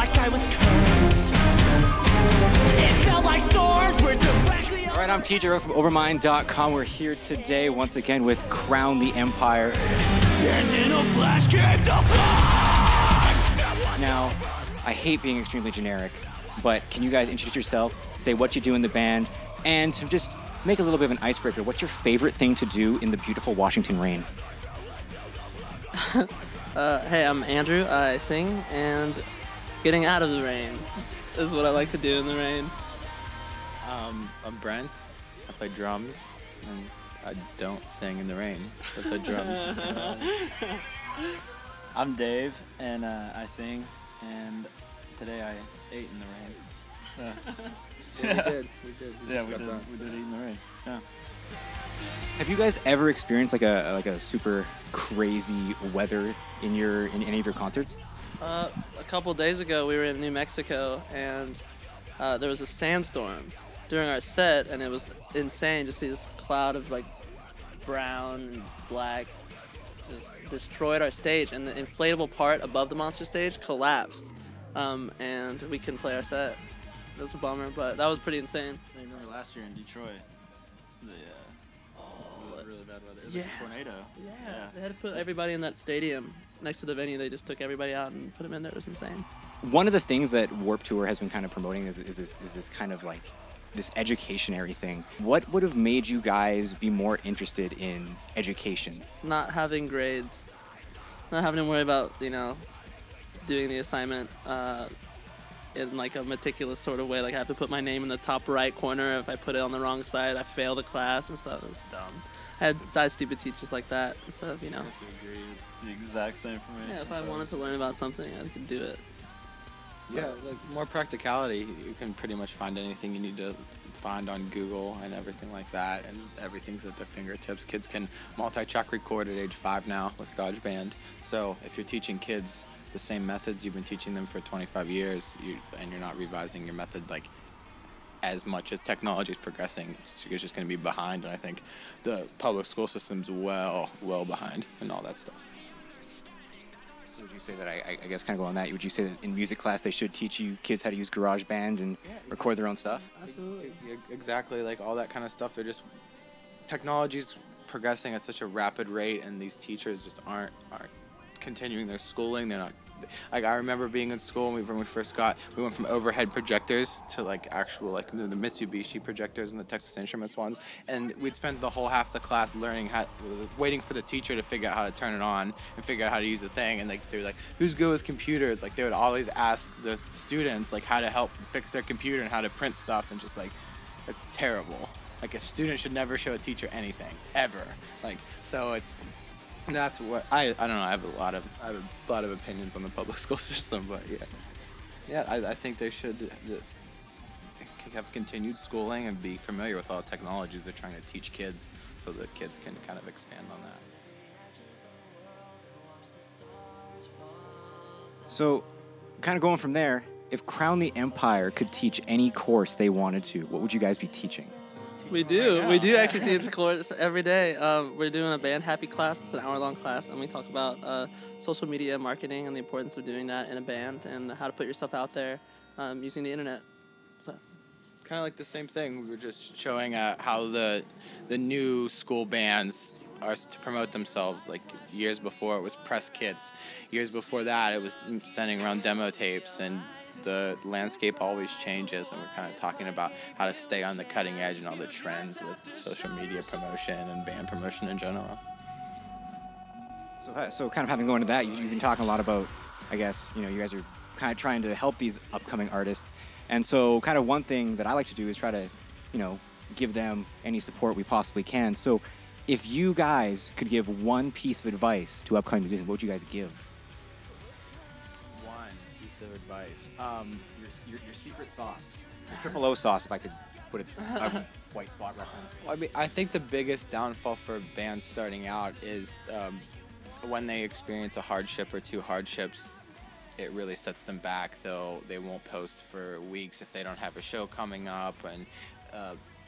like I was cursed. It felt like storms were directly. All right, I'm TJ from Overmind.com. We're here today once again with Crown the Empire. And in a flash came the flood. Now, I hate being extremely generic, but can you guys introduce yourself, say what you do in the band, and to just make a little bit of an icebreaker, what's your favorite thing to do in the beautiful Washington rain? Hey, I'm Andrew. I sing, and getting out of the rain is what I like to do in the rain. I'm Brent. I play drums, and I don't sing in the rain. I play drums. I'm Dave, and I sing, and today I ate in the rain. Yeah, we did. We did eat in the rain. Yeah. Have you guys ever experienced like a super crazy weather in any of your concerts? A couple days ago, we were in New Mexico, and there was a sandstorm during our set, and it was insane to see this cloud of like brown and black just destroyed our stage, and the inflatable part above the monster stage collapsed, and we couldn't play our set. It was a bummer, but that was pretty insane. I remember last year in Detroit, the really bad weather. It was like a tornado. Yeah, they had to put everybody in that stadium next to the venue. They just took everybody out and put them in there. It was insane. One of the things that Warped Tour has been kind of promoting is this kind of like this educationary thing. What would have made you guys be more interested in education? Not having grades, not having to worry about, doing the assignment in like a meticulous sort of way. Like I have to put my name in the top right corner. If I put it on the wrong side, I fail the class and stuff. It was dumb. I had stupid teachers like that instead of, I have to agree. It's the exact same for me. Yeah, if I wanted to learn about something, I could do it. Yeah, like more practicality. You can pretty much find anything you need to find on Google and everything like that, and everything's at their fingertips. Kids can multi-track record at age 5 now with GarageBand. So if you're teaching kids the same methods you've been teaching them for 25 years, and you're not revising your method like as much as technology is progressing, you're just going to be behind. And I think the public school system's well behind and all that stuff. So would you say that, I guess kind of go on that, would you say that in music class they should teach you kids how to use GarageBand and record their own stuff? Absolutely. Exactly, like all that kind of stuff. Technology's progressing at such a rapid rate, and these teachers just aren't continuing their schooling. They're not, like, I remember being in school when we went from overhead projectors to like actual the Mitsubishi projectors and the Texas Instruments ones, and we'd spend the whole half the class waiting for the teacher to figure out how to turn it on and figure out how to use the thing. And they were like, who's good with computers? Like they would always ask the students like how to help fix their computer and how to print stuff, and just like, it's terrible. Like a student should never show a teacher anything ever. That's what I don't know. I have a lot of opinions on the public school system, but I think they should just have continued schooling and be familiar with all the technologies they're trying to teach kids, so that kids can kind of expand on that. So, kind of going from there, if Crown the Empire could teach any course they wanted to, what would you guys be teaching? We do. We do actually teach a course every day. We're doing a band happy class. It's an hour-long class, and we talk about social media marketing and the importance of doing that in a band, and how to put yourself out there using the internet. So, kind of like the same thing. We were just showing how the new school bands are to promote themselves. Like years before, it was press kits. Years before that, it was sending around demo tapes, and the landscape always changes, and we're kind of talking about how to stay on the cutting edge and all the trends with social media promotion and band promotion in general. So kind of having going to that, you've been talking a lot about, I guess, you guys are kind of trying to help these upcoming artists, and so kind of one thing that I like to do is try to, give them any support we possibly can. So if you guys could give one piece of advice to upcoming musicians, what would you guys give? Of advice. Your secret sauce. Triple O sauce, if I could put it a white spot reference. Well, I think the biggest downfall for bands starting out is when they experience a hardship or two hardships, it really sets them back. They won't post for weeks if they don't have a show coming up, and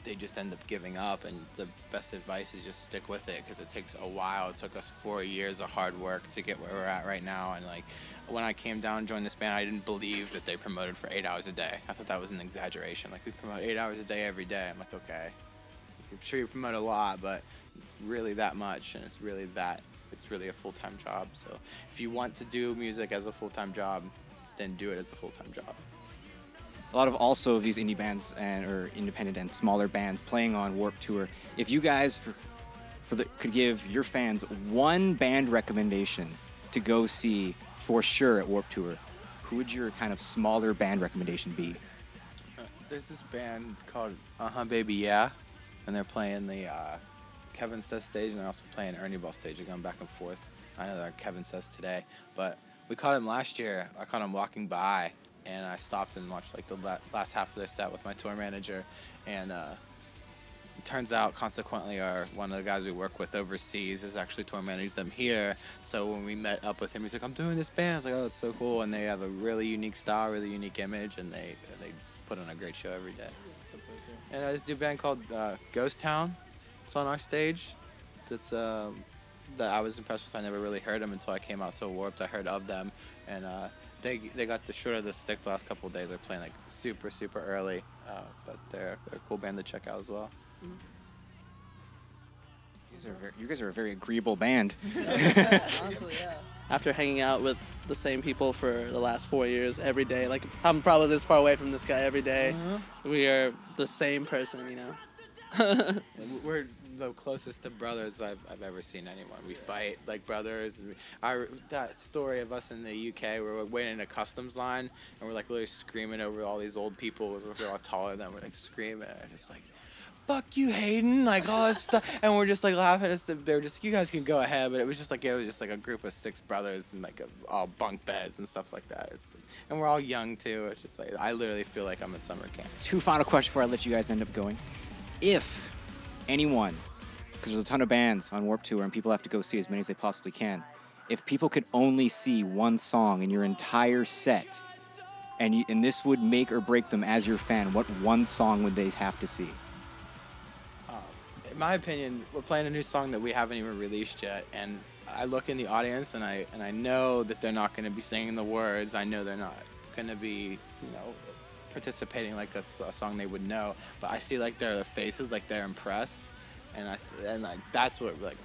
they just end up giving up. And the best advice is just stick with it, because it takes a while. It took us 4 years of hard work to get where we're at right now. And like when I came down and joined this band, I didn't believe that they promoted for 8 hours a day. I thought that was an exaggeration. Like, we promote 8 hours a day every day. I'm like, okay, I'm sure you promote a lot, but it's really that much, and it's really a full-time job. So if you want to do music as a full-time job, then do it as a full-time job. A lot of also of these indie bands or independent and smaller bands playing on Warped Tour. If you guys could give your fans one band recommendation to go see for sure at Warped Tour, who would your kind of smaller band recommendation be? There's this band called Baby Yeah, and they're playing the Kevin Says stage, and they're also playing Ernie Ball stage. They're going back and forth. I know they're on Kevin Says today, but we caught him last year. I caught him walking by, and I stopped and watched like the last half of their set with my tour manager, and it turns out, consequently, one of the guys we work with overseas is actually tour managing them here. So when we met up with him, he's like, "I'm doing this band." I was like, "Oh, that's so cool!" And they have a really unique style, really unique image, and they put on a great show every day. That's so too. And there's a band called Ghost Town. It's on our stage. That's that I was impressed with. I never really heard them until I came out to Warped. I heard of them, and they got the short of the stick the last couple of days. They're playing like super early, but they're a cool band to check out as well. You guys are a very agreeable band. Honestly, yeah. After hanging out with the same people for the last 4 years every day, like I'm probably this far away from this guy every day. We are the same person, you know. We're the closest to brothers I've ever seen anyone. We fight like brothers. That story of us in the UK, where we're waiting in a customs line and we're like literally screaming over all these old people. We're all taller than, we're like screaming, just like, "Fuck you, Hayden!" Like all this stuff, and we're just like laughing. They were just, "You guys can go ahead," but it was just like a group of 6 brothers and like all bunk beds and stuff like that. And we're all young too. It's just like I literally feel like I'm at summer camp. 2 final questions before I let you guys end up going. If anyone, because there's a ton of bands on Warped Tour and people have to go see as many as they possibly can, if people could only see one song in your entire set, and this would make or break them as your fan, what one song would they have to see? In my opinion, we're playing a new song that we haven't even released yet, and I look in the audience and I know that they're not going to be singing the words. I know they're not going to be, participating like a song they would know, but I see like their faces, like they're impressed, and that's what like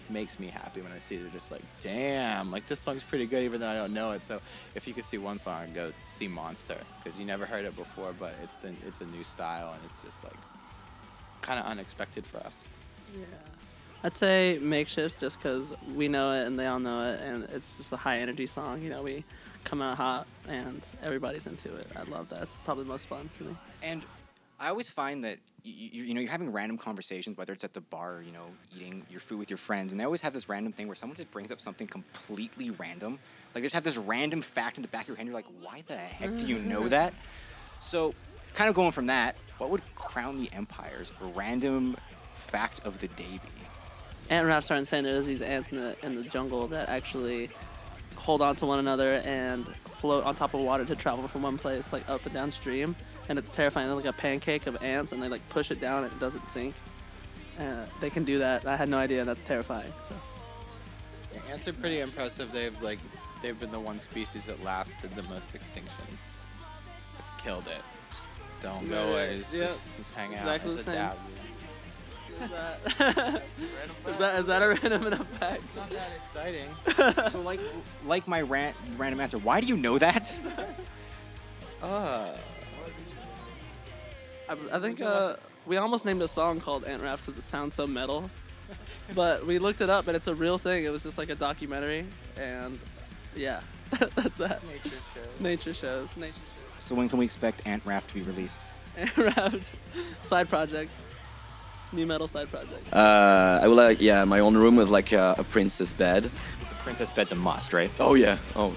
makes me happy when I see they're just like, "Damn, like this song's pretty good," even though I don't know it. So if you could see one song, I'd go see Monster, because you never heard it before, but it's a new style, and it's just like kind of unexpected for us. Yeah. I'd say Makeshift, just because we know it and they all know it, and it's just a high energy song. We come out hot and everybody's into it. I love that. It's probably the most fun for me. And I always find that you're having random conversations, whether it's at the bar, or, eating your food with your friends, and they always have this random thing where someone just brings up something completely random. Like they just have this random fact in the back of your head. You're like, why the heck do you know that? So, kind of going from that, what would crown the Empire's random fact of the day be? Ant Raft started saying there's these ants in the jungle that actually hold on to one another and float on top of water to travel from one place like up and downstream, and it's terrifying. They're like a pancake of ants, and they like push it down and it doesn't sink. They can do that. I had no idea. That's terrifying. So Yeah, ants are pretty impressive. They've been the one species that lasted the most extinctions. They've killed it. Don't go away. Just hang out. Exactly Just the same. adapt. Is that a random enough fact? It's not that exciting. So like my random answer, why do you know that? I think we almost named a song called Ant Raft because it sounds so metal. But we looked it up, and it's a real thing. It was just like a documentary, and yeah, that's that. Nature shows. So when can we expect Ant Raft to be released? Ant Raft, side project, new metal side project. I would like, my own room with like a princess bed. The princess bed's a must, right? Oh yeah. Oh.